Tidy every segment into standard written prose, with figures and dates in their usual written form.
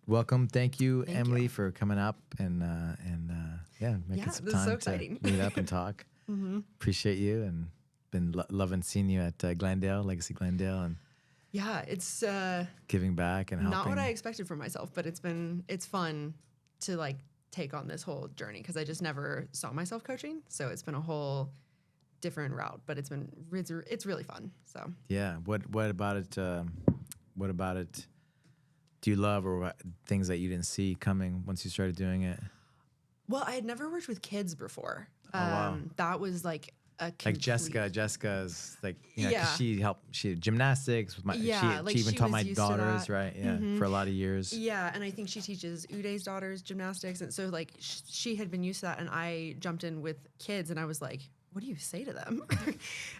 welcome. Thank you, Thank Emily, you. for coming up and making some this is time so to exciting. meet up and talk. Appreciate you and been loving seeing you at Glendale, Legacy Glendale, and Yeah, it's giving back and helping. not what I expected for myself, but it's fun to like take on this whole journey because I just never saw myself coaching. So it's been a whole different route, but it's really fun. So Yeah. What about it? What about it? Do you love or things that you didn't see coming once you started doing it? well, I had never worked with kids before. wow. That was like a Like Jessica's like, 'cause Yeah. she did gymnastics with my, Yeah, she even she taught was my used to daughters, that. right? Yeah. For a lot of years. Yeah, and I think she teaches Uday's daughters gymnastics, and so like she had been used to that, and I jumped in with kids, and I was like, "What do you say to them?"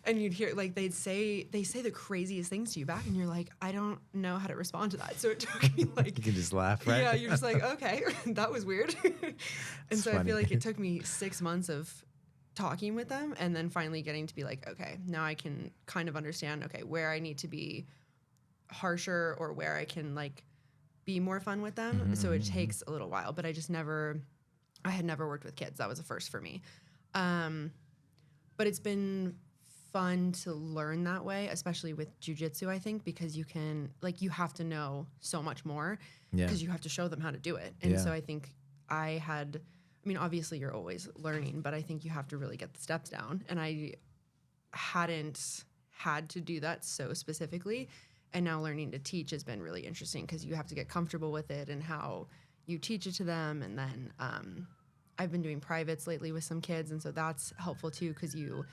And you'd hear like they say the craziest things to you back, and you're like, "I don't know how to respond to that." So it took me like You can just laugh, right? yeah, you're just like, okay, that was weird. And so I funny. feel like it took me 6 months of talking with them and then finally getting to be like, okay, now I can kind of understand, okay, where I need to be harsher or where I can like be more fun with them. So it takes a little while, but I had never worked with kids. That was a first for me. But it's been fun to learn that way, especially with jiu-jitsu, I think, because you have to know so much more Yeah. because you have to show them how to do it. And Yeah. so I think obviously you're always learning, but I think you have to really get the steps down. And I hadn't had to do that so specifically. And now learning to teach has been really interesting because you have to get comfortable with it and how you teach it to them. And then I've been doing privates lately with some kids. And so that's helpful too because you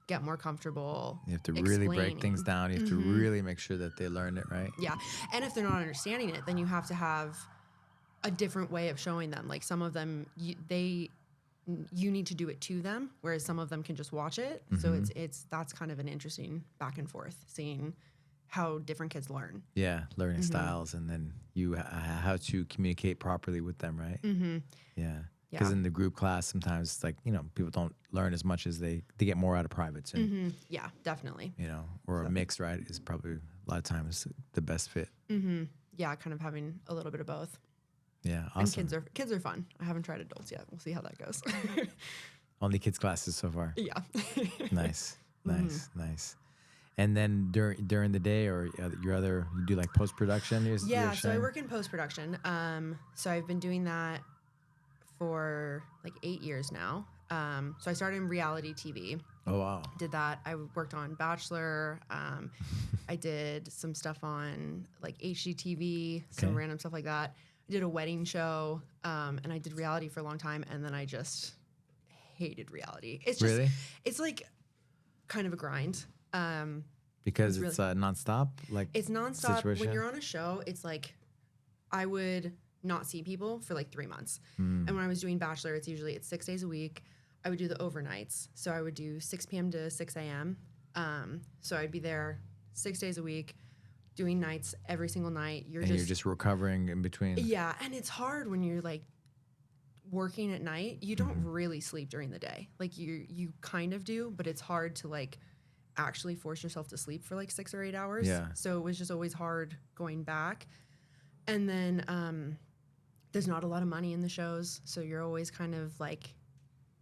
get more comfortable. You have to really break explaining. things down. You have to really make sure that they learn it, right? Yeah. And if they're not understanding it, then you have to have a different way of showing them. Like some of them, you need to do it to them, whereas some of them can just watch it. So that's kind of an interesting back and forth, seeing how different kids learn. Yeah, learning styles, and then how to communicate properly with them, right? Yeah. Because Yeah. in the group class, sometimes it's like, people don't learn as much as they get more out of privates, and Yeah, definitely. Or a mix, right? Is probably a lot of times the best fit. Yeah, kind of having a little bit of both. Yeah, awesome. And kids are fun. I haven't tried adults yet. We'll see how that goes. Only kids classes so far. Yeah. Nice. And then during the day or you do like post production? Yeah, so I work in post production. So I've been doing that for like 8 years now. So I started in reality TV. Oh wow. Did that. I worked on Bachelor. I did some stuff on like HGTV, some random stuff like that. I did a wedding show, and I did reality for a long time, and then I just hated reality. It's just, it's like kind of a grind. Because it's nonstop, like it's nonstop. situation? When you're on a show, it's like I would not see people for like 3 months. And when I was doing Bachelor, it's 6 days a week. I would do the overnights. So I would do 6 p.m. to 6 a.m. So I'd be there 6 days a week doing nights every single night. You're just recovering in between. Yeah, and it's hard when you're like working at night. You don't really sleep during the day. Like you kind of do, but it's hard to like actually force yourself to sleep for like 6 or 8 hours. Yeah. So it was just always hard going back. And then there's not a lot of money in the shows, so you're always kind of like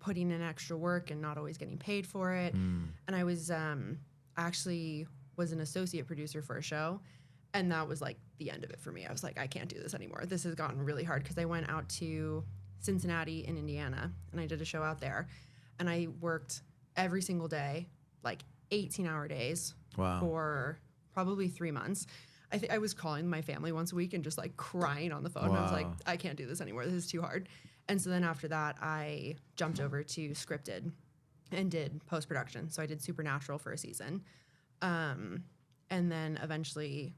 putting in extra work and not always getting paid for it. And I was actually was an associate producer for a show, and that was like the end of it for me. I was like, I can't do this anymore. This has gotten really hard because I went out to Cincinnati in Indiana, and I did a show out there, and I worked every single day, like 18-hour days for probably 3 months. I think I was calling my family once a week and just like crying on the phone. I was like, I can't do this anymore. This is too hard. And so then after that, I jumped over to scripted and did post-production. So I did Supernatural for a season. And then eventually,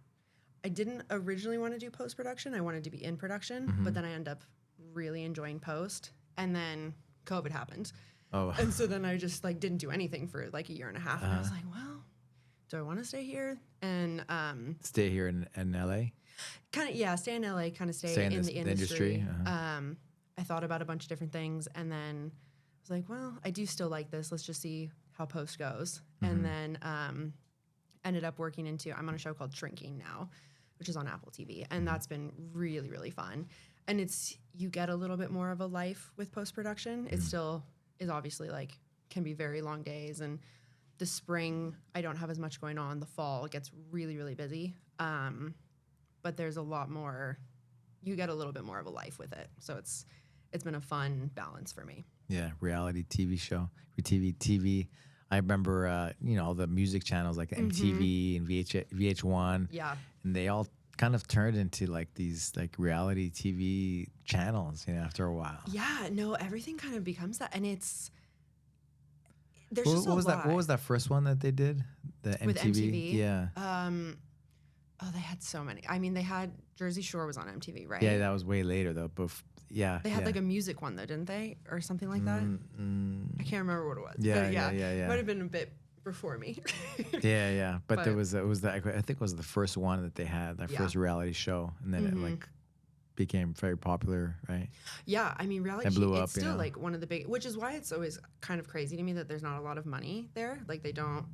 I didn't originally want to do post-production. I wanted to be in production, but then I ended up really enjoying post. And then COVID happened. Oh. And so then I just like didn't do anything for like a year and a half. And I was like, well, do I want to stay here? And stay here in LA? Kind of, yeah, stay in LA, kind of stay in the industry. I thought about a bunch of different things, and then I was like, well, I do still like this. Let's just see how post goes. And then ended up working I'm on a show called Shrinking now. which is on Apple TV. And that's been really, really fun. And you get a little bit more of a life with post-production. It still is obviously like, can be very long days. And the spring, I don't have as much going on. The fall, it gets really, really busy. But there's a lot more, you get a little bit more of a life with it. So it's been a fun balance for me. Yeah, reality TV show, TV. I remember, all the music channels like MTV and VH1. Yeah. And they all kind of turned into like these like reality TV channels, after a while. Yeah, no, everything kind of becomes that. And there's What just a was lot. that? What was that first one that they did? The MTV? With MTV? Yeah. They had so many. I mean, they had Jersey Shore was on MTV, right? Yeah, that was way later though. But yeah. They had like a music one though, didn't they? Or something like that? I can't remember what it was. Yeah, but yeah. Might have been a bit before me. yeah. But there was I think it was the first one that they had, that first reality show, and then it like became very popular, right? Yeah, I mean, reality blew it's up, still like one of the big, which is why it's always kind of crazy to me that there's not a lot of money there. Like they don't.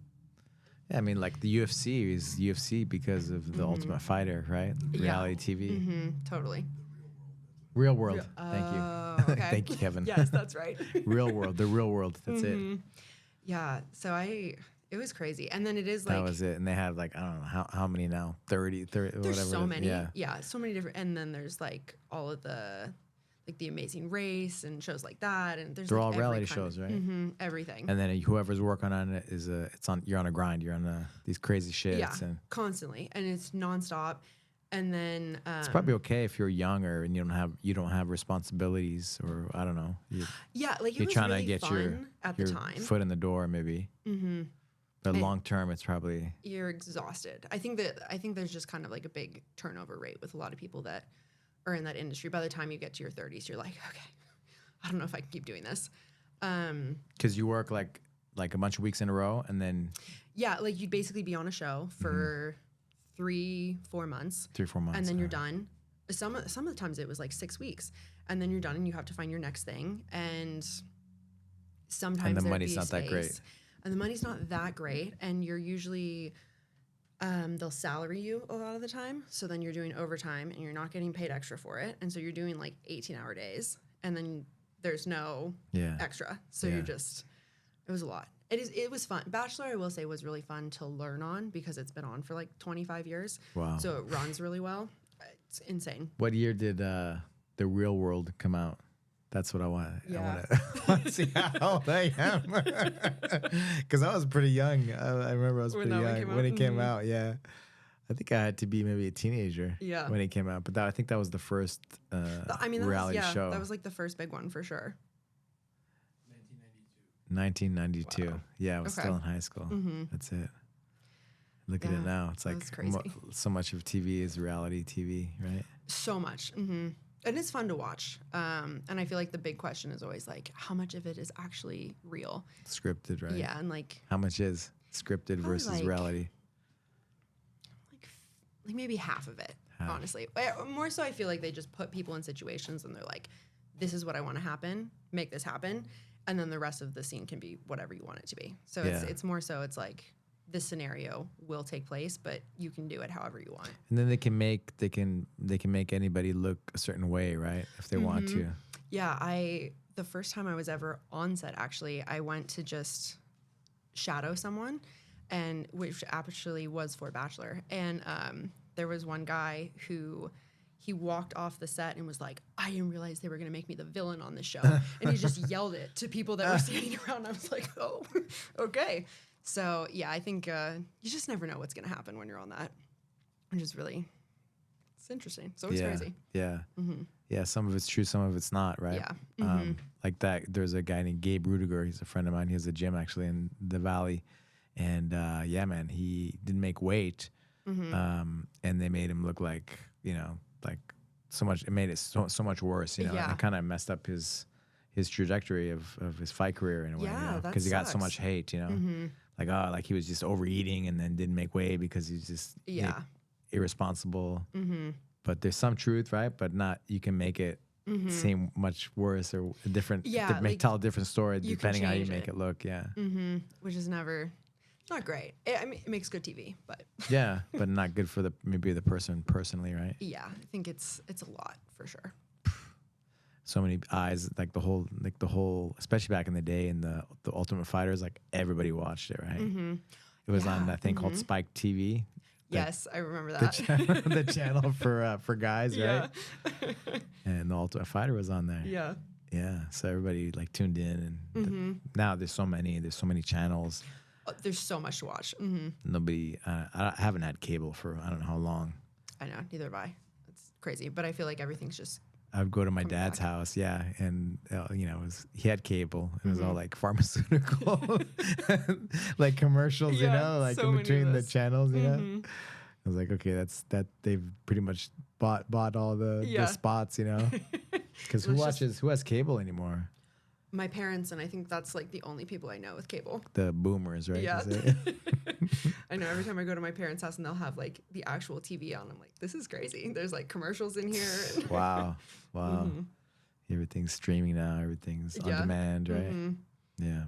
Yeah, I mean, like the UFC is UFC because of the Ultimate Fighter, right? Reality TV. Mm-hmm, totally. Real World. Thank you. Okay. Thank you, Kevin. Yes, that's right. Real World. The Real World. That's it. Yeah. So it was crazy. And then it is like. That was it. And they had like, I don't know, how many now? 30 there's whatever. So many. Yeah, so many different. And then there's like all of the, like the Amazing Race and shows like that. And there's they're like all reality kind shows, right? Everything. And then whoever's working on it you're on a grind. You're on these crazy shits. Yeah, and constantly. And it's nonstop. And then it's probably okay if you're younger and you don't have responsibilities, or I don't know. You're trying really to get fun at the time. foot in the door, maybe. But long term, it's probably you're exhausted. I think there's just kind of like a big turnover rate with a lot of people that are in that industry. By the time you get to your 30s, you're like, okay, I don't know if I can keep doing this. Because you work like a bunch of weeks in a row, and then like you'd basically be on a show for 3-4 months. 3-4 months, and then you're done. Some of the times it was like 6 weeks, and then you're done, and you have to find your next thing. And sometimes the money's not that great. And the money's not that great, and you're usually they'll salary you a lot of the time. So then you're doing overtime, and you're not getting paid extra for it, and so you're doing like 18-hour days, and then there's no extra. So you're just it was a lot. It was fun. Bachelor, I will say, was really fun to learn on because it's been on for like 25 years. Wow. So it runs really well. It's insane. What year did The Real World come out? That's what I want. Yeah. I want to see how old I am. Because I was pretty young. I remember I was pretty young when it came out. Yeah. I think I had to be maybe a teenager when it came out. But I think that was the first reality show. That was like the first big one for sure. 1992. Wow. Yeah, I was still in high school. That's it. Look at it now. It's like so much of TV is reality TV, right? So much. And it's fun to watch. And I feel like the big question is always like, how much of it is actually real? Scripted, right? Yeah, and like... How much is scripted versus reality? Like maybe half of it, honestly. More so I feel like they just put people in situations and they're like, this is what I want to happen, make this happen. And then the rest of the scene can be whatever you want it to be. So it's more so it's like this scenario will take place, but you can do it however you want. And then they can make anybody look a certain way, right? If they want to. Yeah, the first time I was ever on set, actually, I went to just shadow someone, and which actually was for Bachelor. And there was one guy who he walked off the set and was like, I didn't realize they were going to make me the villain on this show. And he just yelled it to people that were standing around. I was like, oh, okay. So, yeah, I think you just never know what's going to happen when you're on that, which is really, it's interesting. So it's crazy. Yeah. Yeah, some of it's true, some of it's not, right? Yeah. Like that, there's a guy named Gabe Rudiger. He's a friend of mine. He has a gym, actually, in the Valley. And, yeah, man, he didn't make weight. And they made him look like, like so much, it made it so much worse, It kind of messed up his trajectory of his fight career in a way, because he got so much hate, like he was just overeating and then didn't make weight because he's just irresponsible. But there's some truth, right? But not, you can make it seem much worse or different. Tell a different story depending how you make it look. Yeah. Which is never Not great. I mean, it makes good TV, but Yeah, but not good for maybe the person personally, right? yeah, I think it's a lot for sure. So many eyes, like the whole, especially back in the day in the Ultimate Fighters, like everybody watched it, right? Mm-hmm. It was Yeah. on that thing called Spike TV. Yes, I remember The that. channel, the channel for guys, Yeah. right? And the Ultimate Fighter was on there. Yeah. Yeah, so everybody like tuned in, and now there's so many channels. Oh, there's so much to watch. Mm-hmm. Nobody, I haven't had cable for I don't know how long. I know, neither have I. It's crazy, but I feel like everything's just. I would go to my Coming dad's back. house, yeah, and he had cable. It was all like pharmaceutical, like commercials, Yeah, like so in many of between the those. channels, I was like, okay, that they've pretty much bought all the Yeah. spots, because who has cable anymore? My parents, and I think that's like the only people I know with cable. The boomers, right? Yeah. Is it? I know every time I go to my parents' house and they'll have like the actual TV on, I'm like, this is crazy. There's like commercials in here. Wow. Everything's streaming now. Everything's on demand, right? Yeah.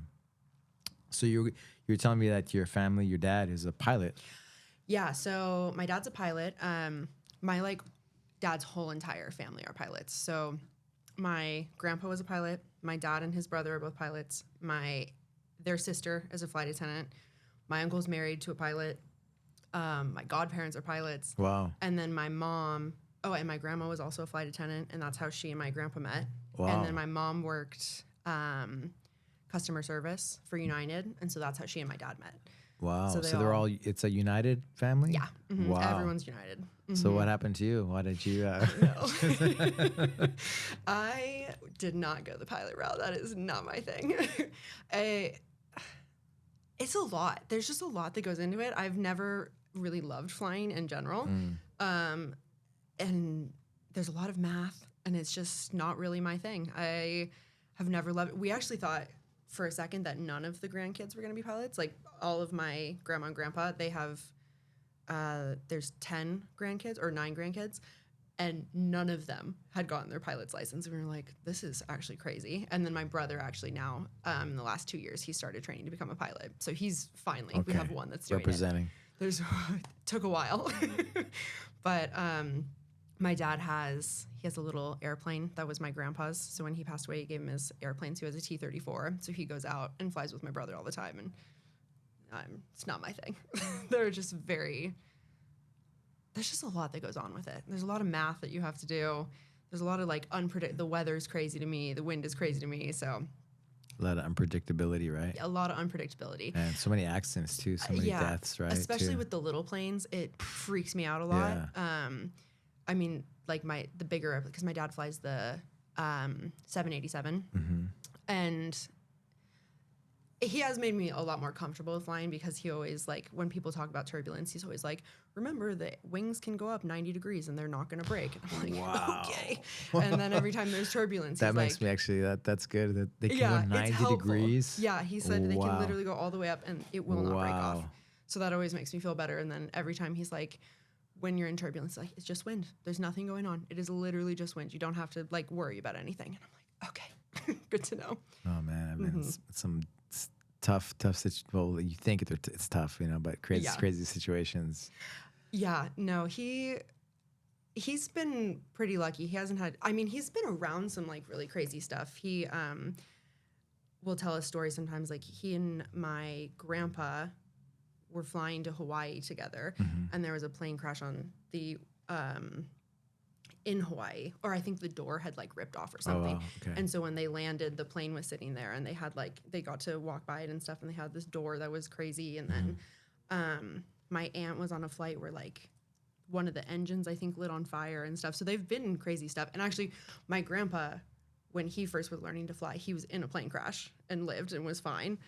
So you're telling me that your family, your dad is a pilot. Yeah. So my dad's a pilot. My like dad's whole entire family are pilots. So my grandpa was a pilot. My dad and his brother are both pilots. Their sister is a flight attendant. My uncle's married to a pilot. My godparents are pilots. Wow. And then my mom, and my grandma was also a flight attendant, and that's how she and my grandpa met. Wow. And then my mom worked customer service for United, and so that's how she and my dad met. Wow. So So they're all, it's a United family? Yeah. Mhm. Wow. Everyone's United. So what happened to you? Why did you? No. I did not go the pilot route. That is not my thing. It's a lot. There's just a lot that goes into it. I've never really loved flying in general. And there's a lot of math, and it's just not really my thing. I have never loved it. We actually thought for a second that none of the grandkids were going to be pilots. Like all of my grandma and grandpa, they have, there's 10 grandkids or 9 grandkids, and none of them had gotten their pilot's license. And we were like, this is actually crazy. And then my brother actually now, in the last 2 years, he started training to become a pilot. So he's finally, we have one that's doing representing. it. Took a while. But my dad he has a little airplane that was my grandpa's. So when he passed away, he gave him his airplane. So he has a T-34. So he goes out and flies with my brother all the time. And it's not my thing. There's just a lot that goes on with it. There's a lot of math that you have to do. There's a lot of like the weather's crazy to me. The wind is crazy to me. So A lot of unpredictability, right? a lot of unpredictability. And so many accidents too, so many deaths, right? Especially too. with the little planes, it freaks me out a lot. Yeah. I mean, like the bigger, because my dad flies the 787, and he has made me a lot more comfortable with flying, because he always, like, when people talk about turbulence, he's always like, remember the wings can go up 90 degrees and they're not going to break. And I'm like, Wow. okay. And then every time there's turbulence, That he's makes like, me actually, that's good. That they can yeah, go 90 it's helpful. degrees. Yeah, he said they can Wow. literally go all the way up and it will not break off. Wow. So that always makes me feel better. And then every time he's like, when you're in turbulence, like, it's just wind. There's nothing going on. It is literally just wind. You don't have to like worry about anything. And I'm like, okay, good to know. Oh man, I mean, it's some tough well, you think it's tough, but crazy situations. Yeah, no, he's been pretty lucky. He hasn't had, I mean, he's been around some like really crazy stuff. He will tell a story sometimes, like he and my grandpa were flying to Hawaii together, and there was a plane crash on the in Hawaii, or I think the door had like ripped off or something. Oh, wow. Okay. And so when they landed, the plane was sitting there, and they had like, they got to walk by it and stuff, and they had this door that was crazy. And then my aunt was on a flight where like one of the engines, I think, lit on fire and stuff. So they've been in crazy stuff. And actually my grandpa, when he first was learning to fly, he was in a plane crash and lived and was fine.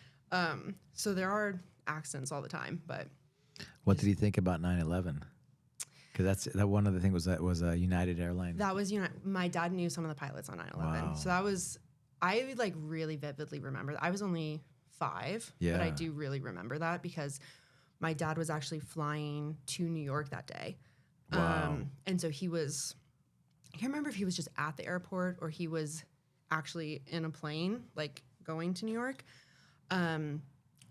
So there are accidents all the time, but. What did he think about 9/11? Because that one of the things was a United Airlines. That was, my dad knew some of the pilots on 9/11. Wow. So that was, I like really vividly remember that. I was only 5, but I do really remember that because my dad was actually flying to New York that day. Wow. And so he was, I can't remember if he was just at the airport or he was actually in a plane, like going to New York.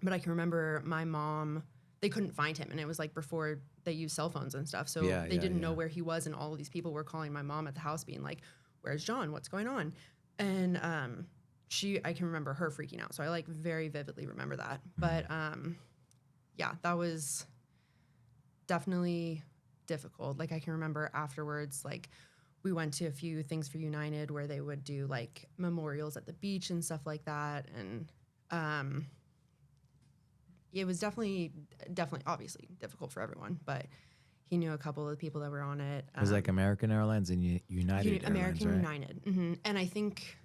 But I can remember my mom, they couldn't find him. And it was like before they used cell phones and stuff. So they didn't know where he was. And all of these people were calling my mom at the house being like, where's John? What's going on? And I can remember her freaking out. So I like very vividly remember that. But yeah, that was definitely difficult. Like I can remember afterwards, like we went to a few things for United where they would do like memorials at the beach and stuff like that. And it was definitely obviously difficult for everyone, but he knew a couple of the people that were on it. It was like American Airlines and United Airlines, American right? United. Mm-hmm. And I think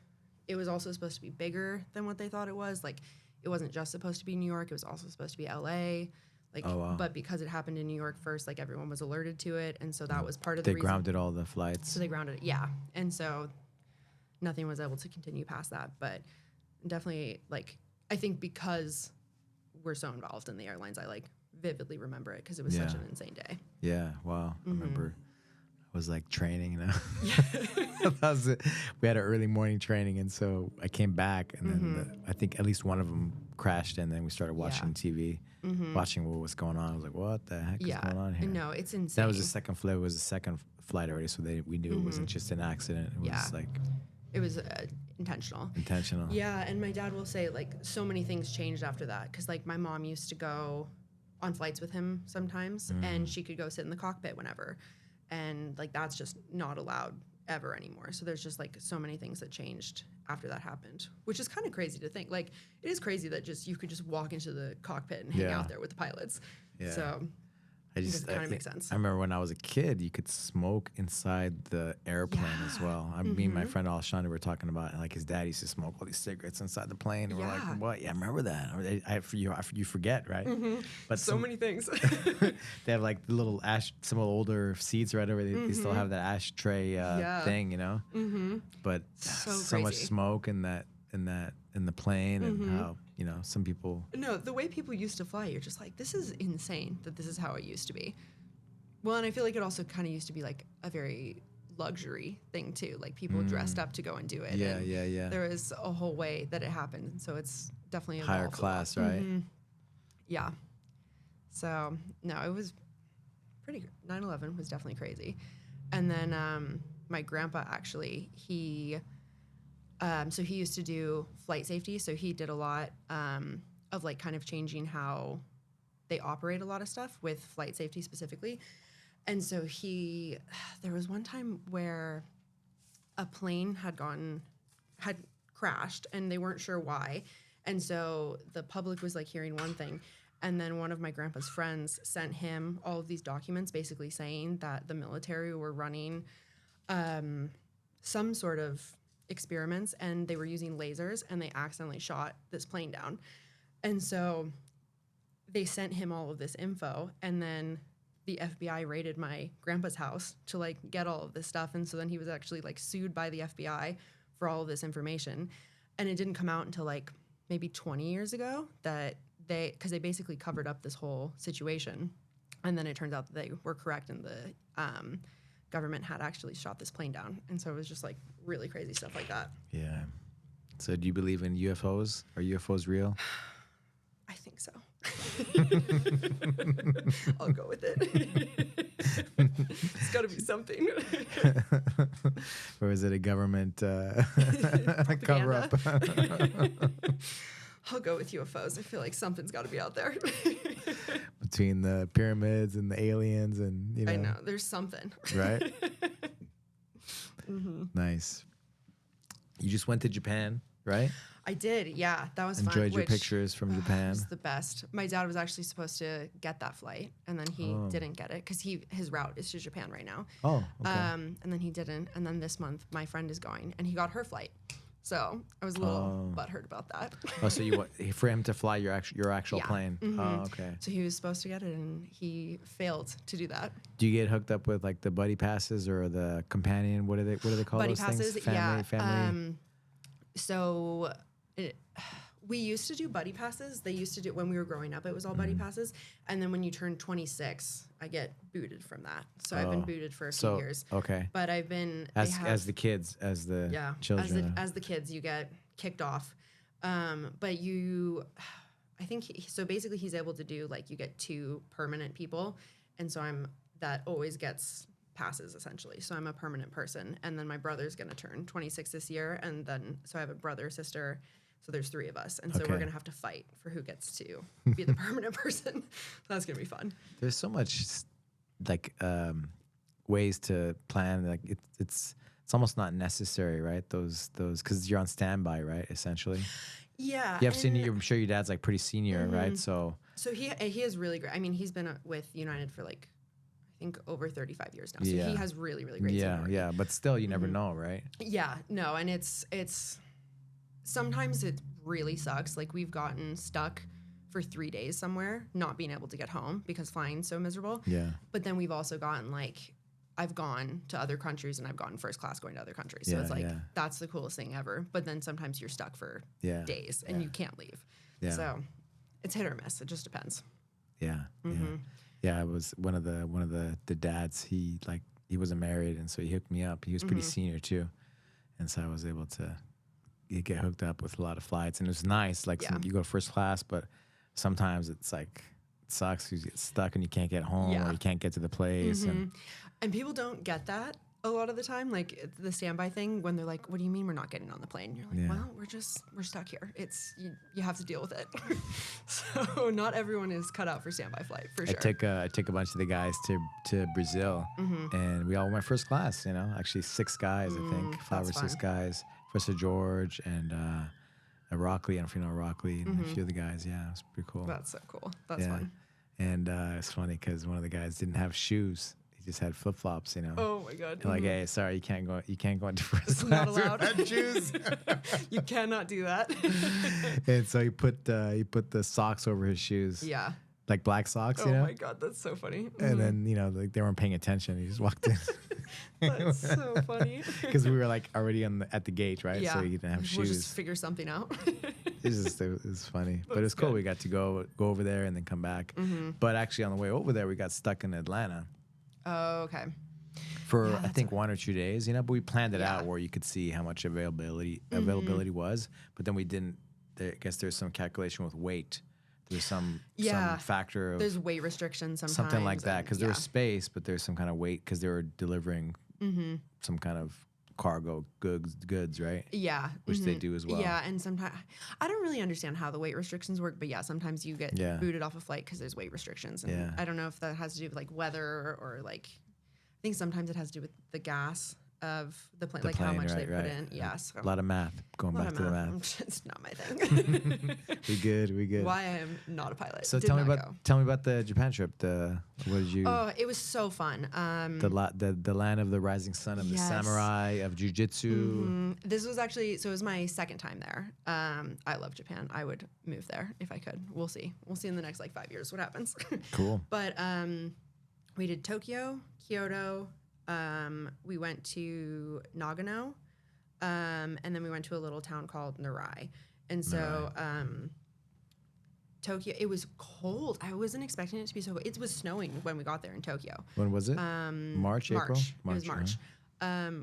it was also supposed to be bigger than what they thought it was. Like it wasn't just supposed to be New York. It was also supposed to be LA. Like, oh, wow. But because it happened in New York first, like everyone was alerted to it. And so that was part of the They reason. grounded all the flights. So they grounded it. Yeah. And so nothing was able to continue past that. But definitely like, I think because we're so involved in the airlines, I like vividly remember it because it was such an insane day. Yeah, wow. I remember I was like training, you know. We had an early morning training, and so I came back, and then I think at least one of them crashed, and then we started watching TV, watching what was going on. I was like, what the heck is going on here? No, it's insane. That was the second flight. It was the second flight already, so we knew it wasn't just an accident. It was like... It was intentional. Intentional. Yeah, and my dad will say, like, so many things changed after that. Because, like, my mom used to go on flights with him sometimes, and she could go sit in the cockpit whenever. And, like, that's just not allowed ever anymore. So there's just, like, so many things that changed after that happened, which is kind of crazy to think. Like, it is crazy that you could just walk into the cockpit and hang out there with the pilots. Yeah. So... it kind of makes sense. I remember when I was a kid, you could smoke inside the airplane as well. Me and my friend Alshana were talking about, like his dad used to smoke all these cigarettes inside the plane. And we're like, what? Yeah, I remember that. You forget, right? But so many things. They have like the little some of the older seats right over there. They still have that ashtray thing, you know. But so much smoke in the plane, and how, you know, some people... No, the way people used to fly, you're just like, this is insane that this is how it used to be. Well, and I feel like it also kind of used to be like a very luxury thing too. Like people dressed up to go and do it. Yeah. There was a whole way that it happened. So it's definitely higher class, right? Yeah. So, no, it was pretty... 9/11 was definitely crazy. And then my grandpa actually, so he used to do flight safety. So he did a lot of like kind of changing how they operate a lot of stuff with flight safety specifically. And so there was one time where a plane had crashed and they weren't sure why. And so the public was like hearing one thing. And then one of my grandpa's friends sent him all of these documents basically saying that the military were running some sort of experiments, and they were using lasers, and they accidentally shot this plane down. And so they sent him all of this info, and then the FBI raided my grandpa's house to like get all of this stuff. And so then he was actually like sued by the FBI for all of this information. And it didn't come out until like maybe 20 years ago because they basically covered up this whole situation. And then it turns out that they were correct, and the government had actually shot this plane down. And so it was just like really crazy stuff like that. Yeah. So do you believe in UFOs? Are UFOs real? I think so. I'll go with it. It's got to be something. Or is it a government cover up? I'll go with UFOs. I feel like something's got to be out there. Between the pyramids and the aliens, and you know. I know there's something. Right. Nice. You just went to Japan, right? I did. Yeah, that was fun. Enjoyed your pictures from Japan. It was the best. My dad was actually supposed to get that flight, and then he didn't get it because his route is to Japan right now. Oh, okay. And then he didn't. And then this month, my friend is going, and he got her flight. So I was a little butthurt about that. Oh, so for him to fly your actual plane? Oh, okay. So he was supposed to get it, and he failed to do that. Do you get hooked up with like the buddy passes or the companion? What do they call buddy those passes? things? Family. So we used to do buddy passes. They used to do when we were growing up. It was all buddy passes, and then when you turn 26, I get booted from that. So I've been booted for a few years. Okay. But I've been as the kids, as the children. As the kids, you get kicked off. But I I think so basically he's able to do like you get 2 permanent people, and so that always gets passes essentially. So I'm a permanent person, and then my brother's gonna turn 26 this year, and then so I have a brother, sister, so there's 3 of us, and so we're gonna have to fight for who gets to be the permanent person. That's gonna be fun. There's so much like ways to plan. Like it's almost not necessary, right? Those because you're on standby, right? Essentially. Yeah. You have seen. I'm sure your dad's like pretty senior, right? So he is really great. I mean, he's been with United for like I think over 35 years now. So he has really really great seniority. Yeah. But still, you never know, right? Yeah. No, and it's sometimes it really sucks. Like we've gotten stuck for 3 days somewhere, not being able to get home because flying's so miserable. Yeah. But then we've also gotten like, I've gone to other countries and I've gotten first class going to other countries. So it's like, that's the coolest thing ever. But then sometimes you're stuck for days and you can't leave. Yeah. So it's hit or miss. It just depends. Yeah. Yeah. It was one of the dads, he wasn't married. And so he hooked me up. He was pretty senior too. And so I was able to get hooked up with a lot of flights, and it was nice. Like you go first class, but sometimes it's like it sucks. You get stuck and you can't get home, or you can't get to the place. And people don't get that a lot of the time. Like the standby thing, when they're like, "What do you mean we're not getting on the plane?" You're like, "Well, we're stuck here. It's you have to deal with it." So not everyone is cut out for standby flight for sure. I took a bunch of the guys to Brazil, and we all went first class. You know, actually 6 guys, I think 5 or 6 guys. Professor George and Rockley, I don't know if you know Rockley, and a few of the guys. Yeah, it was pretty cool. That's so cool. That's fun. And it's funny because one of the guys didn't have shoes. He just had flip flops, you know. Oh my god! And like, hey, sorry, you can't go into first class. Not allowed. Without shoes. You cannot do that. And so he put the socks over his shoes. Yeah. Like black socks, you know. Oh my god, that's so funny. And then like they weren't paying attention. He just walked in. That's so funny. Because we were like already at the gate, right? Yeah. So he didn't have shoes. We'll just figure something out. It was funny, but it was cool. We got to go over there and then come back. But actually, on the way over there, we got stuck in Atlanta. Oh, okay. For I think 1 or 2 days, you know. But we planned it out where you could see how much availability was. But then we didn't. I guess there's some calculation with weight. There's some factor of there's weight restrictions sometimes. Something like that, because there's space, but there's some kind of weight because they were delivering some kind of cargo goods, right? Yeah. Which they do as well. Yeah, and sometimes I don't really understand how the weight restrictions work, but sometimes you get booted off a flight because there's weight restrictions. And I don't know if that has to do with like weather or like, I think sometimes it has to do with the gas of the plane, like how much they put in. Yeah, so a lot of math. Going back to the math. It's not my thing. We good. Why I am not a pilot. So tell me about the Japan trip. What did you? Oh, it was so fun. The land of the rising sun of the samurai of Jiu-Jitsu. This was actually it was my 2nd time there. I love Japan. I would move there if I could. We'll see. We'll see in the next like 5 years what happens. Cool. But we did Tokyo, Kyoto. We went to Nagano, and then we went to a little town called Narai. And so Tokyo, it was cold. I wasn't expecting it to be so cold. It was snowing when we got there in Tokyo. When was it? March, April? It was March.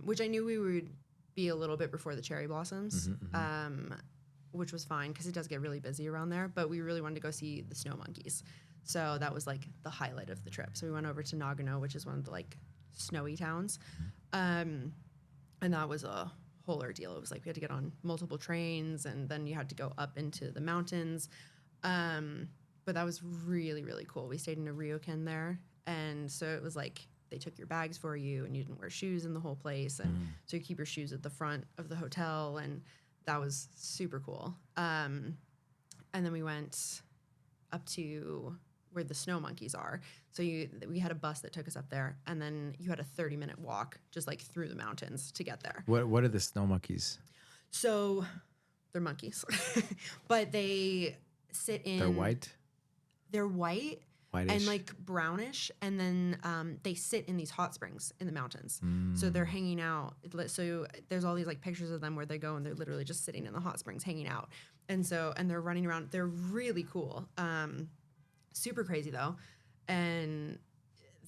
Which I knew we would be a little bit before the cherry blossoms, which was fine because it does get really busy around there. But we really wanted to go see the snow monkeys. So that was like the highlight of the trip. So we went over to Nagano, which is one of the like snowy towns, and that was a whole ordeal. It was like we had to get on multiple trains, and then you had to go up into the mountains, but that was really really cool. We stayed in a ryokan there, and so it was like they took your bags for you, and you didn't wear shoes in the whole place, and so you keep your shoes at the front of the hotel, and that was super cool. And then we went up to where the snow monkeys are. So we had a bus that took us up there, and then you had a 30-minute walk just like through the mountains to get there. What are the snow monkeys? So they're monkeys, but they sit in. They're white. They're white. Whitish. And like brownish, and then they sit in these hot springs in the mountains. So they're hanging out. So there's all these like pictures of them where they go and they're literally just sitting in the hot springs hanging out. And they're running around. They're really cool. Super crazy though. And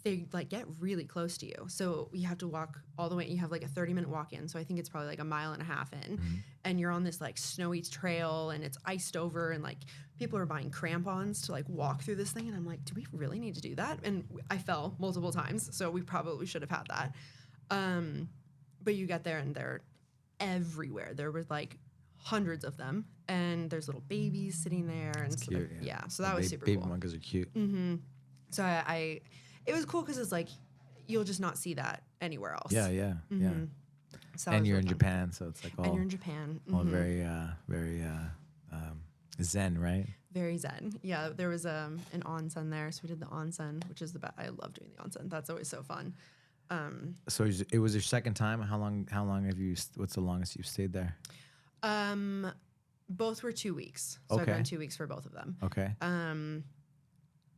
they like get really close to you. So you have to walk all the way. You have like a 30-minute walk in. So I think it's probably like a mile and a half in. And you're on this like snowy trail and it's iced over and like people are buying crampons to like walk through this thing. And I'm like, do we really need to do that? And I fell multiple times. So we probably should have had that. But you get there and they're everywhere. There were like hundreds of them. And there's little babies sitting there. And so cute, yeah. So that was super baby cool. monkeys are cute. So it was cool because it's like you'll just not see that anywhere else. Yeah. So that And was you're really in fun. Japan, so it's like all, And you're in Japan. all very zen, right? Very zen. Yeah, there was an onsen there, so we did the onsen, which is the best. I love doing the onsen. That's always so fun. So it was your second time. How long have you? What's the longest you've stayed there? Both were 2 weeks. So I've Okay. done 2 weeks for both of them. Okay. And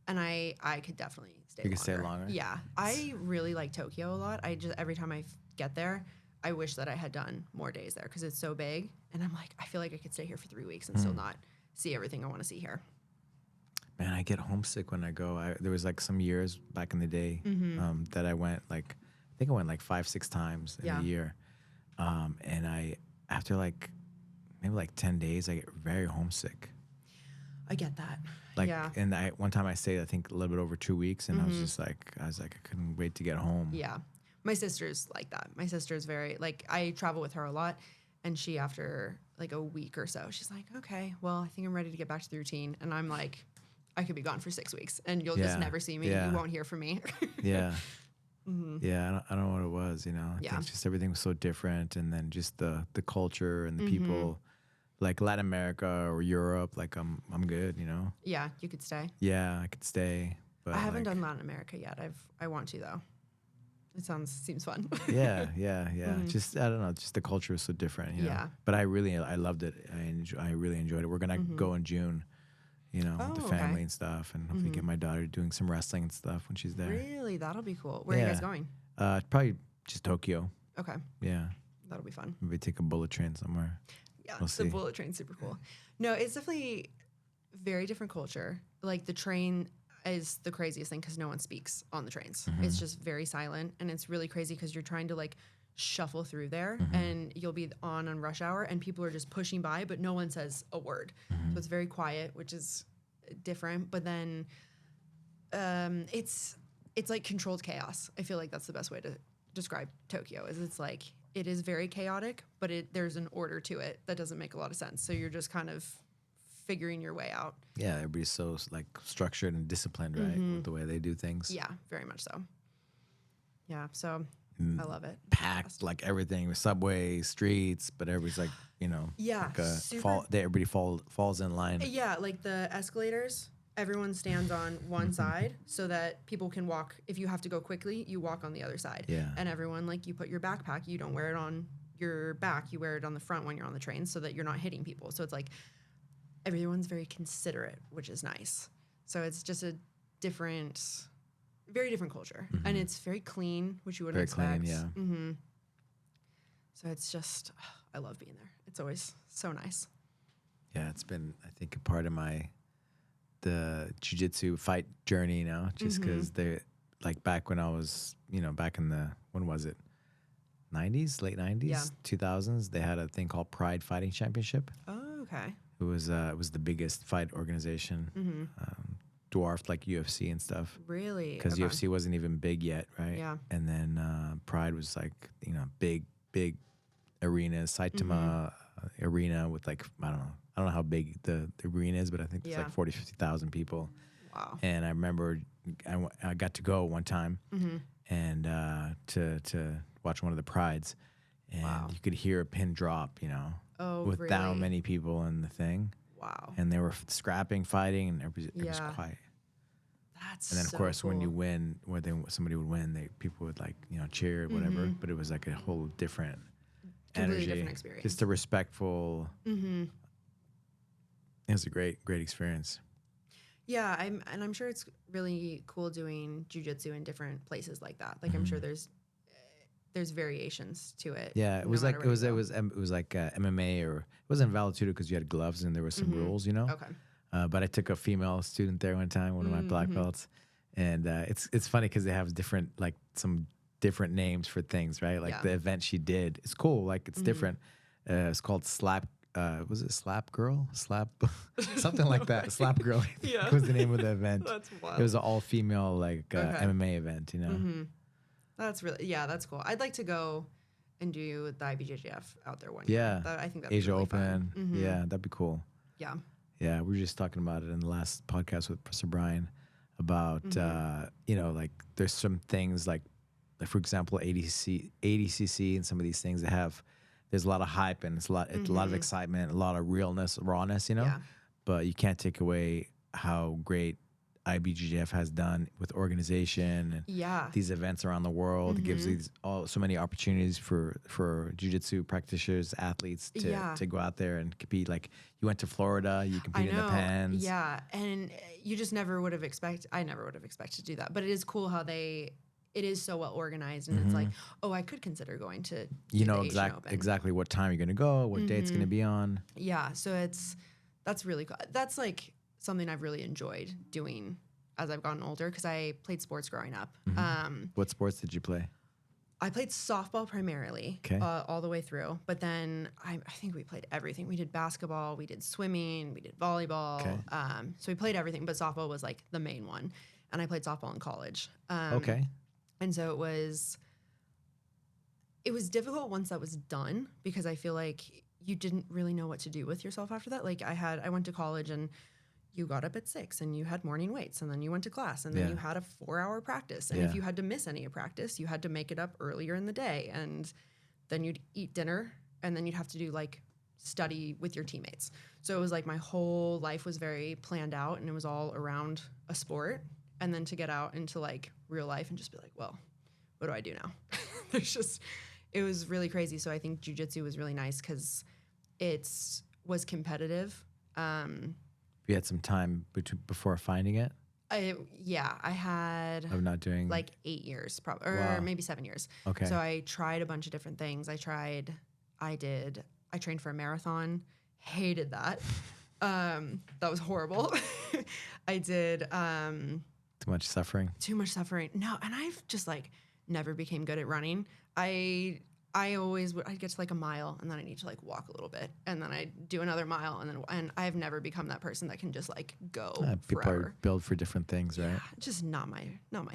I could definitely stay You longer. could stay longer? Yeah. I really like Tokyo a lot. I just, every time I get there, I wish that I had done more days there because it's so big. And I'm like, I feel like I could stay here for 3 weeks and still not see everything I want to see here. Man, I get homesick when I go. There was like some years back in the day that I went like, I think I went like 5-6 times in a year. And after like maybe like 10 days, I get very homesick. I get that. Like, yeah. and one time I stayed, I think a little bit over 2 weeks, and I was like, I couldn't wait to get home. Yeah. My sister's like that. My sister's very, like, I travel with her a lot, and she, after like a week or so, she's like, okay, well, I think I'm ready to get back to the routine. And I'm like, I could be gone for 6 weeks, and you'll just never see me. Yeah. You won't hear from me. Yeah. Yeah, I don't know what it was, you know. I Yeah. think just everything was so different, and then just the culture and the people, like Latin America or Europe, like I'm good, you know. Yeah, you could stay. Yeah, I could stay, but I haven't like, done Latin America yet. I want to though. It seems fun. yeah. Just I don't know, just the culture is so different, you know. Yeah. But I loved it. I really enjoyed it. We're gonna go in June, you know, with the okay. family and stuff, and hopefully get my daughter doing some wrestling and stuff when she's there. Really? That'll be cool. Where are you guys going? Probably just Tokyo. Okay. Yeah, That'll be fun. maybe take a bullet train somewhere. Yeah, We'll the see. bullet train's super cool. No, it's definitely very different culture. Like the train is the craziest thing because no one speaks on the trains. It's just very silent, and it's really crazy because you're trying to like shuffle through there, and you'll be on rush hour, and people are just pushing by, but no one says a word. So it's very quiet, which is different. But then it's like controlled chaos. I feel like that's the best way to describe Tokyo. Is it's like it is very chaotic, but there's an order to it that doesn't make a lot of sense. So you're just kind of figuring your way out. Yeah, everybody's so like structured and disciplined, right, with the way they do things. Yeah, very much so. Yeah, so I love it. Packed, like everything, with subways, streets, but everybody's like, you know, Yeah, like super- everybody falls in line. Yeah, like the escalators, everyone stands on one side so that people can walk. If you have to go quickly, you walk on the other side. Yeah. And everyone, like, you put your backpack, you don't wear it on your back, you wear it on the front when you're on the train so that you're not hitting people. So it's like everyone's very considerate, which is nice. So it's just a very different culture. And it's very clean, which you wouldn't Very expect. clean, yeah. So it's just, I love being there. It's always so nice. Yeah, it's been, I think, a part of the jiu-jitsu fight journey, you know, just because they're like back when I was, you know, back in the, when was it? 90s, late 90s, Yeah. 2000s, they had a thing called Pride Fighting Championship. Oh, okay. It was the biggest fight organization, dwarfed like UFC and stuff. Really? Because Okay. UFC wasn't even big yet, right? Yeah. And then Pride was like, you know, big arenas, Saitama arena with like, I don't know how big the arena is, but I think it's Yeah. like 40, 50,000 people. Wow. And I remember I got to go one time and to watch one of the prides, and Wow. you could hear a pin drop, you know, Oh, with that really? many people in the thing. Wow. And they were scrapping, fighting, and it was Yeah. quiet. That's And then, of so course, when you cool. win, somebody would win, people would like, you know, cheer or whatever. But it was like a whole different Completely energy, different experience. just a respectful. It was a great experience. Yeah, I'm sure it's really cool doing jiu-jitsu in different places like that. Like I'm sure there's variations to it. Yeah, it no was like matter where you go. it was like MMA, or it wasn't Valetudo because you had gloves and there were some rules, you know. Okay. But I took a female student there one time, one of my black belts, And it's funny because they have different, like some different names for things, right? Like the event she did, it's cool. Like it's different. It's called Slap. Was it Slap Girl? Slap, something like that. Slap Girl, I think was the name of the event. That's wild. It was an all-female like MMA event, you know. That's really that's cool. I'd like to go and do the IBJJF out there one year. Yeah, I think that'd Asia be really Open. fun. Yeah, that'd be cool. Yeah. Yeah, we were just talking about it in the last podcast with Professor Brian about you know, like there's some things like for example ADCC and some of these things that have there's a lot of hype and it's a lot of excitement, a lot of realness, rawness, you know. Yeah. But you can't take away how great IBJJF has done with organization and these events around the world. It gives these so many opportunities for jiu-jitsu practitioners, athletes to go out there and compete. Like you went to Florida, you competed in the Pens. Yeah, and you just never would have expected. I never would have expected to do that. But it is cool how it is so well organized, and it's like, oh, I could consider going to you know exactly what time you're gonna go, what day it's gonna be on. Yeah, so that's really cool. That's like something I've really enjoyed doing as I've gotten older because I played sports growing up. What sports did you play? I played softball primarily all the way through, but then I think we played everything. We did basketball, we did swimming, we did volleyball. So we played everything, but softball was like the main one. And I played softball in college. And so it was difficult once that was done because I feel like you didn't really know what to do with yourself after that. Like I went to college and you got up at 6 and you had morning weights and then you went to class and then you had a 4-hour practice. And if you had to miss any of practice, you had to make it up earlier in the day. And then you'd eat dinner and then you'd have to do like study with your teammates. So it was like my whole life was very planned out and it was all around a sport. And then to get out into like real life and just be like, well, what do I do now? It was really crazy. So I think jiu-jitsu was really nice because it was competitive. You had some time before finding it? I had of not doing like 8 years probably, or maybe 7 years. Okay. So I tried a bunch of different things. I trained for a marathon, hated that. That was horrible. I did, too much suffering. No. And I've just like never became good at running. I'd get to like a mile and then I need to like walk a little bit and then I do another mile and I've never become that person that can just like go people forever. Are built for different things, right? Yeah, just not my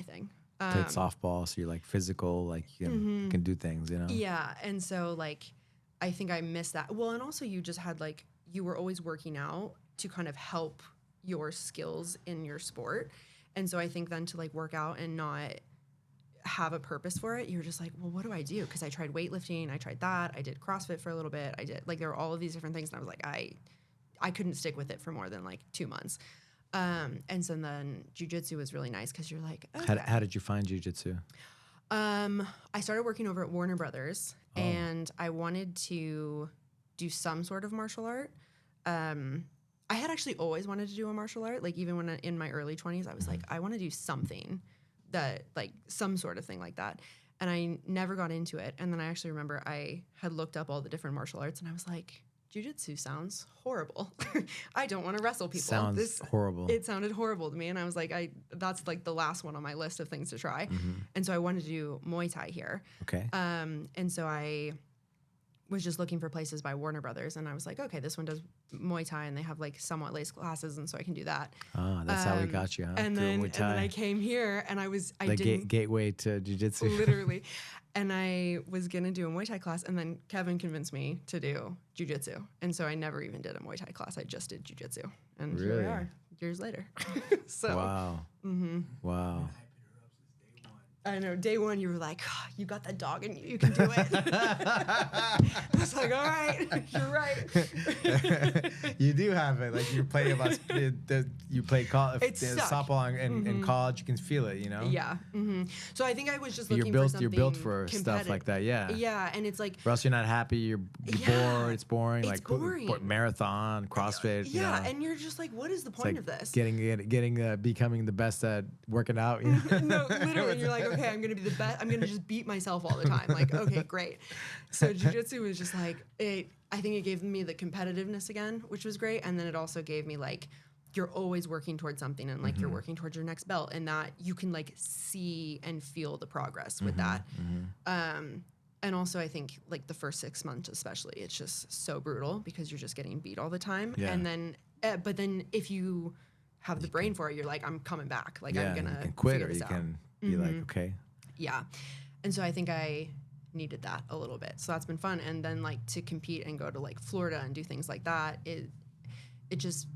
thing. Played softball, so you're like physical, like you can do things, you know? Yeah, and so like I think I missed that. Well, and also you just had like you were always working out to kind of help your skills in your sport. And so I think then to like work out and not have a purpose for it, you're just like, well, what do I do? Because I tried weightlifting, I tried that, I did CrossFit for a little bit, I did like there were all of these different things, and I was like, I couldn't stick with it for more than like 2 months. And so then jiu-jitsu was really nice because you're like, okay. How did you find jiu-jitsu? I started working over at Warner Brothers, and I wanted to do some sort of martial art. I had actually always wanted to do a martial art. Like even when in my early 20s, I was like, I want to do something that like some sort of thing like that. And I never got into it. And then I actually remember I had looked up all the different martial arts and I was like, jiu-jitsu sounds horrible. I don't want to wrestle people. Sounds horrible. It sounded horrible to me. And I was like, that's like the last one on my list of things to try. And so I wanted to do Muay Thai here. Okay. And so I was just looking for places by Warner Brothers, and I was like, okay, this one does Muay Thai, and they have like somewhat laced classes, and so I can do that. That's how we got you, huh? And then I came here, and I did gateway to jiu-jitsu. Literally, and I was gonna do a Muay Thai class, and then Kevin convinced me to do jiu-jitsu, and so I never even did a Muay Thai class. I just did jiu-jitsu, and here we are, years later. So wow, wow. I know. Day one, you were like, oh, you got that dog in you. You can do it. I was like, all right, you're right. You do have it. Like you play softball in college. You can feel it, you know? Yeah. So I think I was just looking for something You're built for stuff like that, yeah. Yeah, and it's like... Or else you're not happy, you're bored, it's boring. It's boring. Marathon, CrossFit, yeah, you know? And you're just like, what is the point of this? Becoming the best at working out, you know? No, literally, you're like, okay, I'm going to be the best. I'm going to just beat myself all the time. Like, okay, great. So jiu-jitsu was just like, I think it gave me the competitiveness again, which was great. And then it also gave me like you're always working towards something, and like you're working towards your next belt, and that you can like see and feel the progress with that. And also I think like the first 6 months especially, it's just so brutal because you're just getting beat all the time. Yeah. And then but then if you have the brain for it, you're like, I'm coming back, like I'm gonna you can quit, or this you out. can be like, okay. Yeah. And so I think I needed that a little bit, so that's been fun. And then like to compete and go to like Florida and do things like that, it just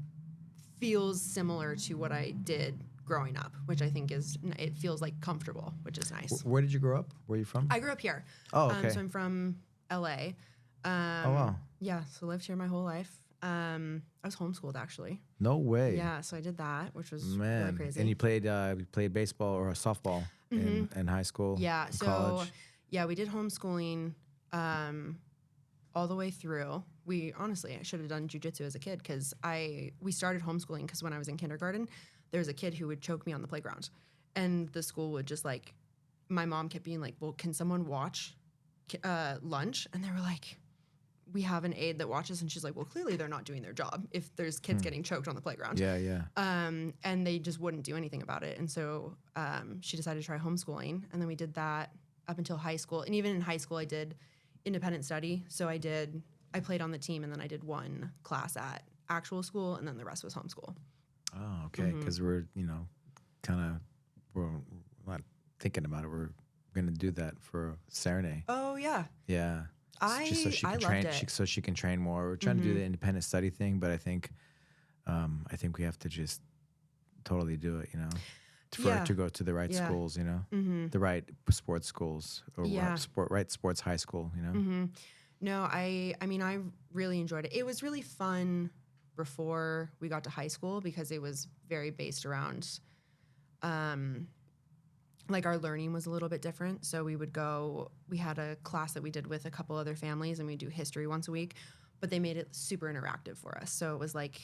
feels similar to what I did growing up, which I think it feels like comfortable, which is nice. Where did you grow up? Where are you from? I grew up here. Oh, okay. So I'm from LA. Oh, wow. Yeah, so lived here my whole life. I was homeschooled actually. No way. Yeah, so I did that, which was really crazy. And you played baseball or softball in high school? Yeah, so college? yeah, we did homeschooling all the way through. I should have done jiu-jitsu as a kid because we started homeschooling because when I was in kindergarten, there was a kid who would choke me on the playground, and the school would just like, my mom kept being like, well, can someone watch lunch? And they were like, we have an aide that watches, and she's like, well, clearly they're not doing their job if there's kids getting choked on the playground. Yeah. And they just wouldn't do anything about it. And so she decided to try homeschooling, and then we did that up until high school. And even in high school, I did independent study. So I played on the team, and then I did one class at actual school, and then the rest was homeschool. Oh, okay. Because we're not thinking about it. We're going to do that for Serenade. Oh, yeah. Yeah. I loved it. So she can train more. We're trying to do the independent study thing, but I think we have to just totally do it, for her to go to the right schools, the right sports schools, or right sports high school, No, I mean, I really enjoyed it. It was really fun before we got to high school because it was very based around, like our learning was a little bit different. So we had a class that we did with a couple other families, and we do history once a week, but they made it super interactive for us. So it was like,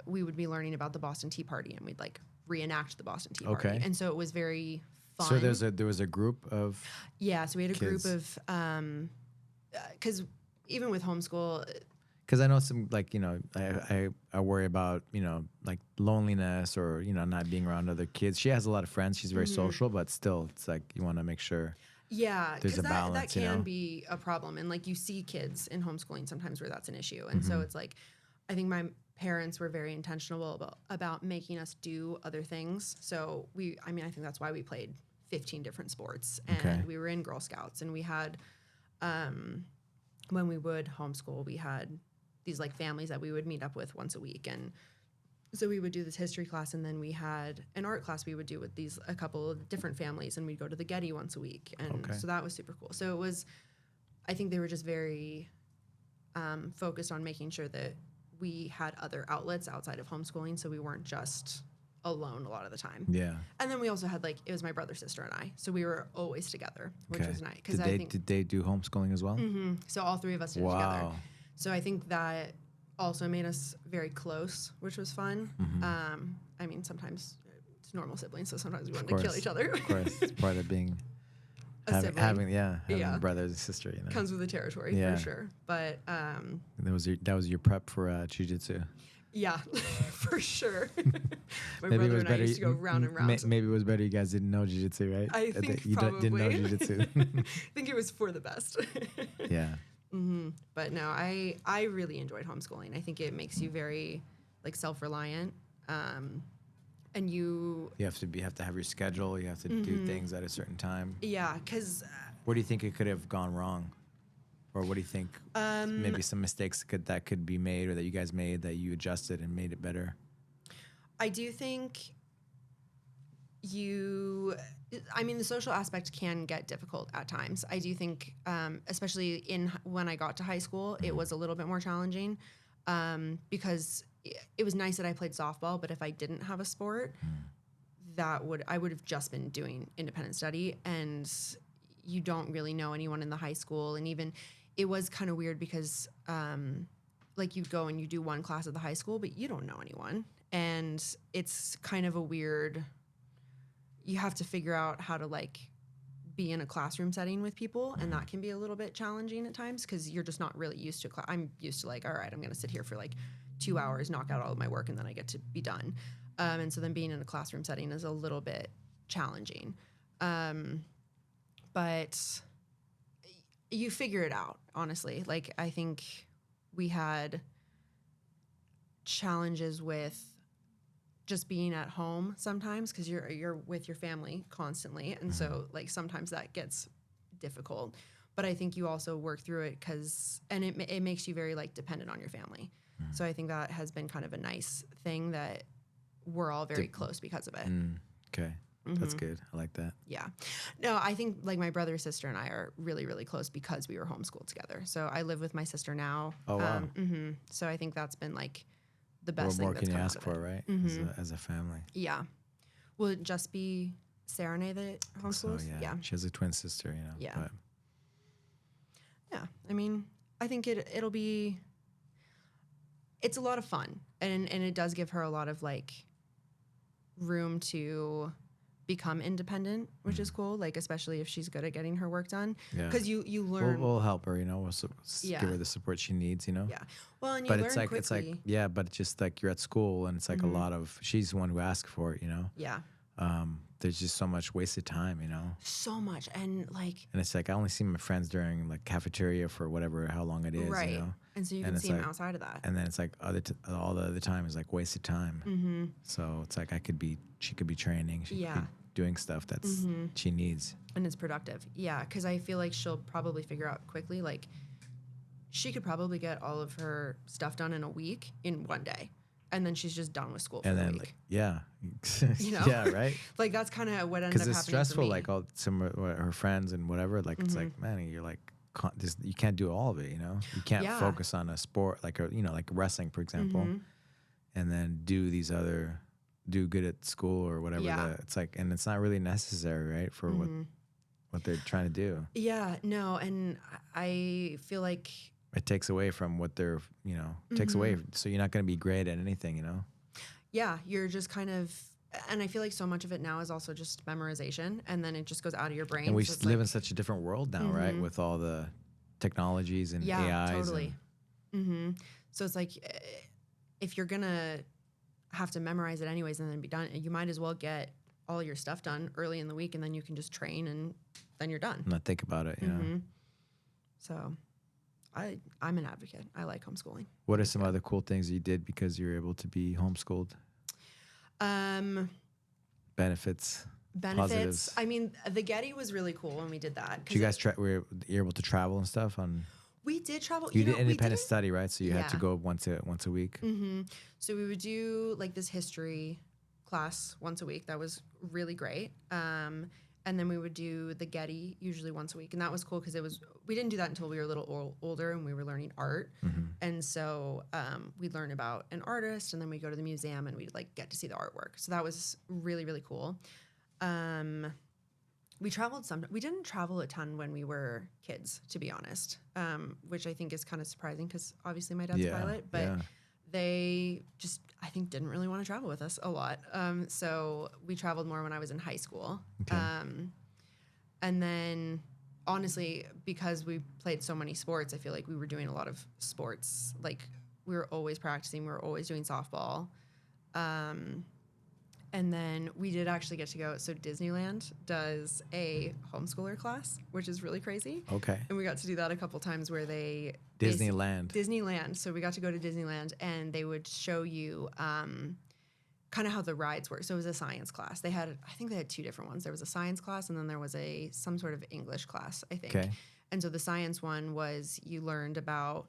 we would be learning about the Boston Tea Party, and we'd like reenact the Boston Tea Party. And so it was very fun. So there was a group of so we had a kids. group of, because even with homeschool, because I know some, like, I worry about, like loneliness or, not being around other kids. She has a lot of friends. She's very social, but still, it's like you want to make sure there's a balance. That can be a problem. And like you see kids in homeschooling sometimes where that's an issue. And so it's like, I think my parents were very intentional about making us do other things. So I think that's why we played 15 different sports, and we were in Girl Scouts, and we had, when we would homeschool, we had these like families that we would meet up with once a week. And so we would do this history class, and then we had an art class we would do with a couple of different families, and we'd go to the Getty once a week. And so that was super cool. So it was, I think they were just very focused on making sure that we had other outlets outside of homeschooling, so we weren't just alone a lot of the time. Yeah. And then we also had it was my brother, sister, and I, so we were always together, which was nice. Did they do homeschooling as well? So all three of us did it together. So I think that also made us very close, which was fun. I mean, sometimes it's normal siblings, so sometimes we wanted to kill each other. Of course, it's part of being having brothers and sister. Comes with the territory for sure. But that was your prep for jiu-jitsu. Yeah, for sure. My brother and I used to go round and round. Maybe it was better you guys didn't know jiu-jitsu, right? I think you probably. didn't know jiu-jitsu. I think it was for the best. Yeah. But no, I really enjoyed homeschooling. I think it makes you very self-reliant, and you have to have your schedule. You have to do things at a certain time. Yeah, because where do you think it could have gone wrong, or what do you think maybe some mistakes that could be made, or that you guys made that you adjusted and made it better? I do think the social aspect can get difficult at times. I do think, especially when I got to high school, it was a little bit more challenging, because it was nice that I played softball, but if I didn't have a sport, I would have just been doing independent study, and you don't really know anyone in the high school. And even it was kind of weird because you go and you do one class at the high school, but you don't know anyone, and it's kind of a weird. You have to figure out how to be in a classroom setting with people, and that can be a little bit challenging at times because you're just not really used to I'm used to all right, I'm going to sit here for 2 hours, knock out all of my work, and then I get to be done. And so then being in a classroom setting is a little bit challenging. But you figure it out, honestly. Like, I think we had challenges with just being at home sometimes because you're with your family constantly. And so, like, sometimes that gets difficult. But I think you also work through it and it makes you very, like, dependent on your family. So I think that has been kind of a nice thing that we're all very close because of it. Okay. That's good. I like that. Yeah. No, I think, like, my brother, sister, and I are really, really close because we were homeschooled together. So I live with my sister now. Oh, wow. So I think that's been, like, the best What more thing that's can you come ask out of for, it. right? As a family. Yeah. Will it just be Saranae that homeschools? So, yeah. She has a twin sister, Yeah. But. Yeah. I mean, I think it'll be, it's a lot of fun. And it does give her a lot of, like, room to become independent, which is cool. Like, especially if she's good at getting her work done. Yeah. Because you learn. We'll help her, We'll give her the support she needs, Yeah. Well, and you But learn it's like, quickly. but it's just like you're at school and it's like a lot of, she's the one who asked for it, Yeah. There's just so much wasted time, So much. And, like. And it's like, I only see my friends during, like, cafeteria for whatever, how long it is, Right. And so you can see them outside of that. And then it's like all the other time is like wasted time. So it's like she could be training. She could be doing stuff that's she needs. And it's productive. Yeah. Because I feel like she'll probably figure out quickly, like, she could probably get all of her stuff done in a week in one day. And then she's just done with school for the week. Like, yeah. Yeah, right? Like, that's kind of what ended up happening. Because it's stressful, like, all some of her friends and whatever. Like, it's like, man, you're like, you can't do all of it, You can't focus on a sport like like wrestling, for example, and then do good at school or whatever. Yeah. It's like, and it's not really necessary, right, for what they're trying to do. Yeah, no, and I feel like it takes away from what they're, takes away. So you're not going to be great at anything, Yeah, you're just kind of. And I feel like so much of it now is also just memorization, and then it just goes out of your brain. And we live in such a different world now, right? With all the technologies and AIs. Yeah, totally. So it's like, if you're going to have to memorize it anyways and then be done, you might as well get all your stuff done early in the week, and then you can just train, and then you're done. Not think about it, So I'm an advocate. I like homeschooling. What are some other cool things you did because you were able to be homeschooled? Benefits. Positives. I mean, the Getty was really cool when we did that. Did you guys were you able to travel and stuff on? We did travel. You did independent study, right? So you had to go once a week. So we would do, like, this history class once a week. That was really great. And then we would do the Getty usually once a week, and that was cool because we didn't do that until we were a little older and we were learning art. And so we'd learn about an artist, and then we'd go to the museum and we'd, like, get to see the artwork. So that was really, really cool. We traveled we didn't travel a ton when we were kids, to be honest, which I think is kind of surprising because obviously my dad's a pilot, but they just, I think, didn't really want to travel with us a lot. So we traveled more when I was in high school. Okay. And then, honestly, because we played so many sports, I feel like we were doing a lot of sports. Like, we were always practicing. We were always doing softball. And then we did actually get to go. So Disneyland does a homeschooler class, which is really crazy. Okay. And we got to do that a couple times where they... Disneyland. So we got to go to Disneyland, and they would show you kind of how the rides work. So it was a science class. I think they had two different ones. There was a science class, and then there was some sort of English class, I think. Okay. And so the science one was you learned about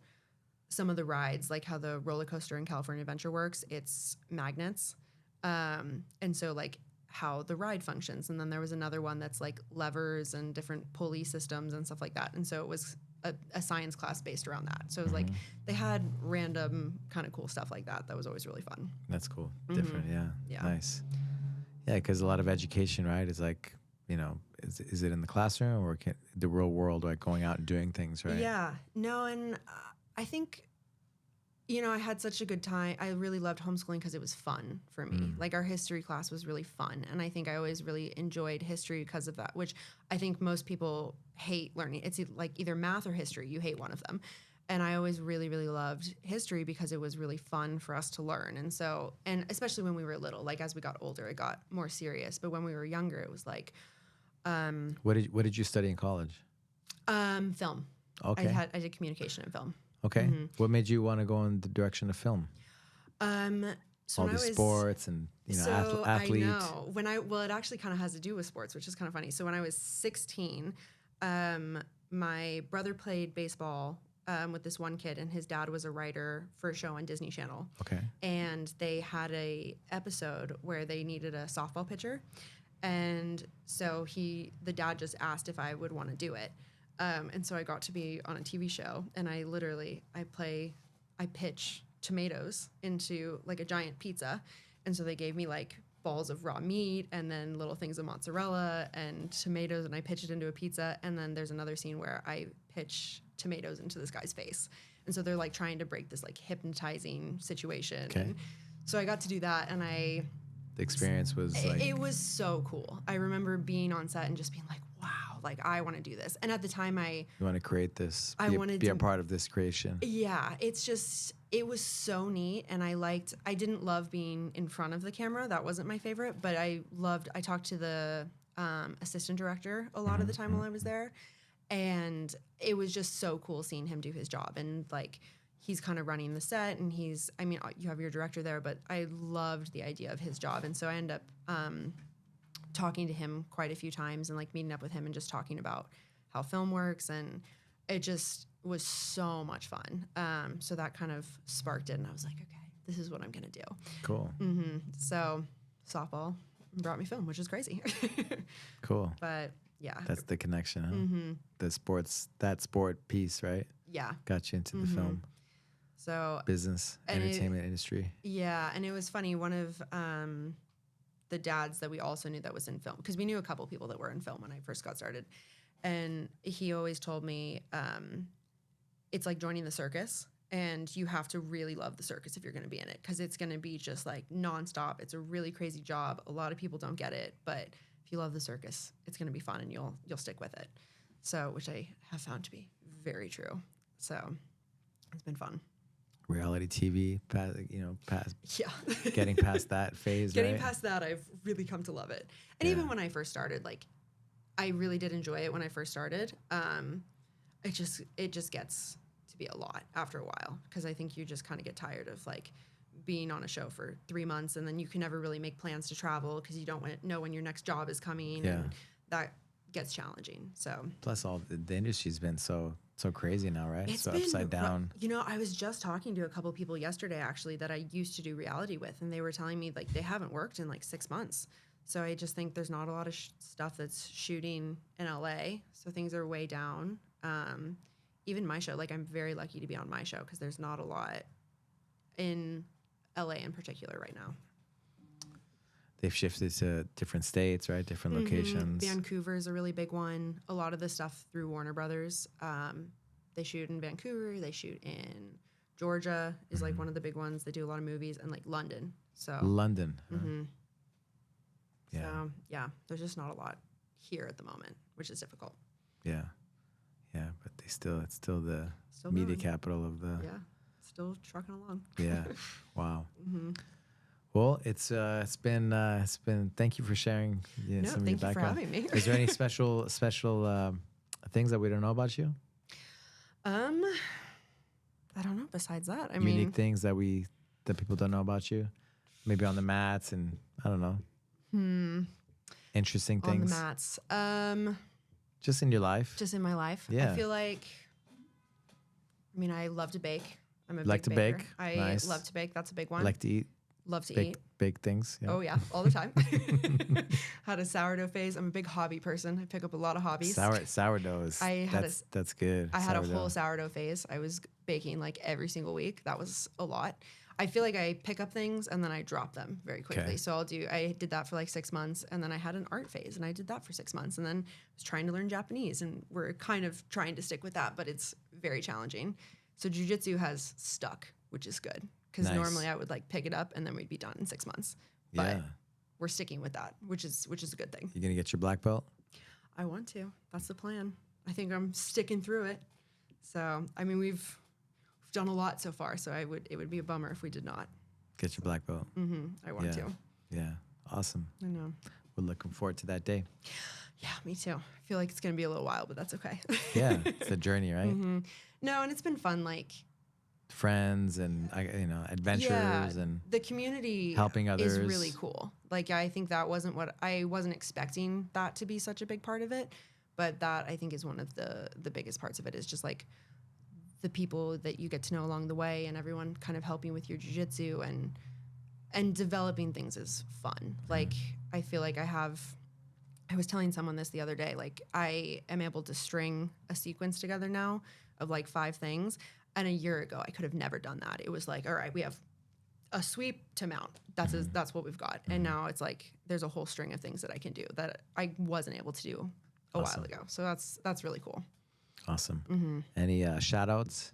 some of the rides, like how the roller coaster in California Adventure works. It's magnets. And so, like, how the ride functions. And then there was another one that's like levers and different pulley systems and stuff like that. And so it was a science class based around that. So it was like they had random kind of cool stuff like that. That was always really fun. That's cool. Different, Yeah. Nice. Yeah, because a lot of education, right, is like, is it in the classroom or the real world, like going out and doing things, right? Yeah. No, and I think... I had such a good time. I really loved homeschooling because it was fun for me. Like, our history class was really fun. And I think I always really enjoyed history because of that, which I think most people hate learning. It's like either math or history. You hate one of them. And I always really, really loved history because it was really fun for us to learn. And so, and especially when we were little, like as we got older, it got more serious. But when we were younger, it was like What did you study in college? film. Okay. I did communication and film. Okay. What made you want to go in the direction of film? So All when I these was, sports and athlete. I know well, it actually kind of has to do with sports, which is kind of funny. So when I was 16, my brother played baseball with this one kid, and his dad was a writer for a show on Disney Channel. Okay. And they had a episode where they needed a softball pitcher, and so the dad just asked if I would want to do it. And so I got to be on a TV show, and I pitch tomatoes into like a giant pizza. And so they gave me like balls of raw meat and then little things of mozzarella and tomatoes, and I pitch it into a pizza. And then there's another scene where I pitch tomatoes into this guy's face. And so they're like trying to break this like hypnotizing situation. Okay. And so I got to do that, and the experience was like... It was so cool. I remember being on set and just being like, wow, like I want to do this. And at the time You want to create this, wanted be to a part of this creation. Yeah, it was so neat. And I didn't love being in front of the camera. That wasn't my favorite, but I talked to the assistant director a lot of the time while I was there. And it was just so cool seeing him do his job. And like, he's kind of running the set, and you have your director there, but I loved the idea of his job. And so I ended up talking to him quite a few times and like meeting up with him and just talking about how film works. And it just was so much fun. So that kind of sparked it, and I was like, okay, this is what I'm going to do. Cool. So softball brought me film, which is crazy. Cool. But yeah. That's the connection, huh? That sport piece, right? Yeah. Got you into the film. So business, entertainment industry. Yeah. And it was funny. One of the dads that we also knew that was in film, because we knew a couple people that were in film when I first got started. And he always told me, it's like joining the circus, and you have to really love the circus if you're going to be in it, because it's going to be just like nonstop. It's a really crazy job. A lot of people don't get it, but if you love the circus, it's going to be fun, and you'll stick with it. So, which I have found to be very true. So it's been fun. Reality TV, Yeah. getting past that phase, Getting right? past that, I've really come to love it. And even when I first started, like, I really did enjoy it when I first started. It just gets to be a lot after a while, because I think you just kind of get tired of like being on a show for 3 months, and then you can never really make plans to travel because you don't know when your next job is coming. Yeah. And that gets challenging. So Plus, all the industry's been so crazy now, right? it's so been upside down. I was just talking to a couple people yesterday actually that I used to do reality with, and they were telling me like they haven't worked in like 6 months. So I just think there's not a lot of stuff that's shooting in LA. So things are way down. Even my show, like I'm very lucky to be on my show because there's not a lot in LA in particular right now. They've shifted to different states, right? Different locations. Vancouver is a really big one. A lot of the stuff through Warner Brothers. They shoot in Vancouver. They shoot in Georgia is like one of the big ones. They do a lot of movies, and like London. So London. Huh? Yeah. So yeah, there's just not a lot here at the moment, which is difficult. Yeah. Yeah, but it's still the media capital of the... Yeah, still trucking along. Yeah, wow. Well, it's been thank you for sharing some of your background. Thank you for having me. Is there any special things that we don't know about you? I don't know. Besides that, I Unique mean, things that people don't know about you, maybe on the mats, and I don't know. Interesting things on the mats. Just in your life. Just in my life. Yeah. I feel like. I mean, I love to bake. I'm a like big to baker. bake. I Nice. love to bake. That's a big one. Like to eat. Love to eat. Bake things. Yeah. Oh yeah, all the time. Had a sourdough phase. I'm a big hobby person. I pick up a lot of hobbies. Sourdough is that's good. I had a whole sourdough phase. I was baking like every single week. That was a lot. I feel like I pick up things and then I drop them very quickly. Okay. So I did that for like 6 months, and then I had an art phase and I did that for 6 months, and then I was trying to learn Japanese, and we're kind of trying to stick with that, but it's very challenging. So Jiu-Jitsu has stuck, which is good. Because normally I would like pick it up and then we'd be done in 6 months. But we're sticking with that, which is a good thing. You gonna get your black belt? I want to. That's the plan. I think I'm sticking through it. So I mean, done a lot so far. So it would be a bummer if we did not. Get your black belt. I want to. Yeah. Awesome. I know. We're looking forward to that day. Yeah, me too. I feel like it's going to be a little while, but that's okay. Yeah. It's a journey, right? No, and it's been fun. Like, friends and adventures and the community helping others is really cool. Like, I think that I wasn't expecting that to be such a big part of it, but that I think is one of the biggest parts of it is just like the people that you get to know along the way and everyone kind of helping with your jiu-jitsu and developing things is fun. Like, I feel like I was telling someone this the other day, like I am able to string a sequence together now of like 5 things. And a year ago, I could have never done that. It was like, all right, we have a sweep to mount. That's what we've got. And now it's like there's a whole string of things that I can do that I wasn't able to do a while ago. So that's really cool. Awesome. Any shout outs?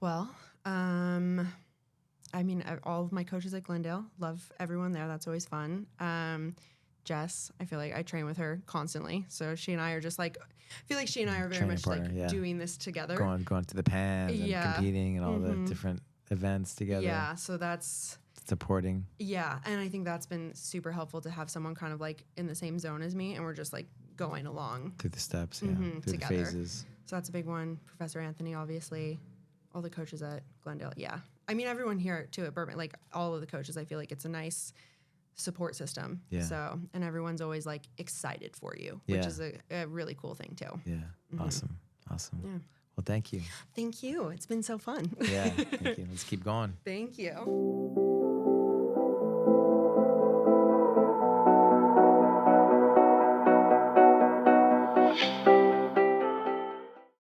Well, I mean, all of my coaches at Glendale, love everyone there. That's always fun. Jess, I feel like I train with her constantly. So she and I are just like, I feel like she and I are very much partner, like doing this together. Going to the pans and competing and all the different events together. Yeah, so that's supporting. Yeah, and I think that's been super helpful to have someone kind of like in the same zone as me, and we're just like going along. Through the steps, through together. the phases. So that's a big one. Professor Anthony, obviously. All the coaches at Glendale, yeah. I mean, everyone here too at Burbank, like all of the coaches, I feel like it's a nice support system. Yeah. So, and everyone's always like excited for you, which is a really cool thing too. Yeah. Awesome. Yeah. Well, thank you. Thank you. It's been so fun. Yeah. Thank you. Let's keep going. Thank you.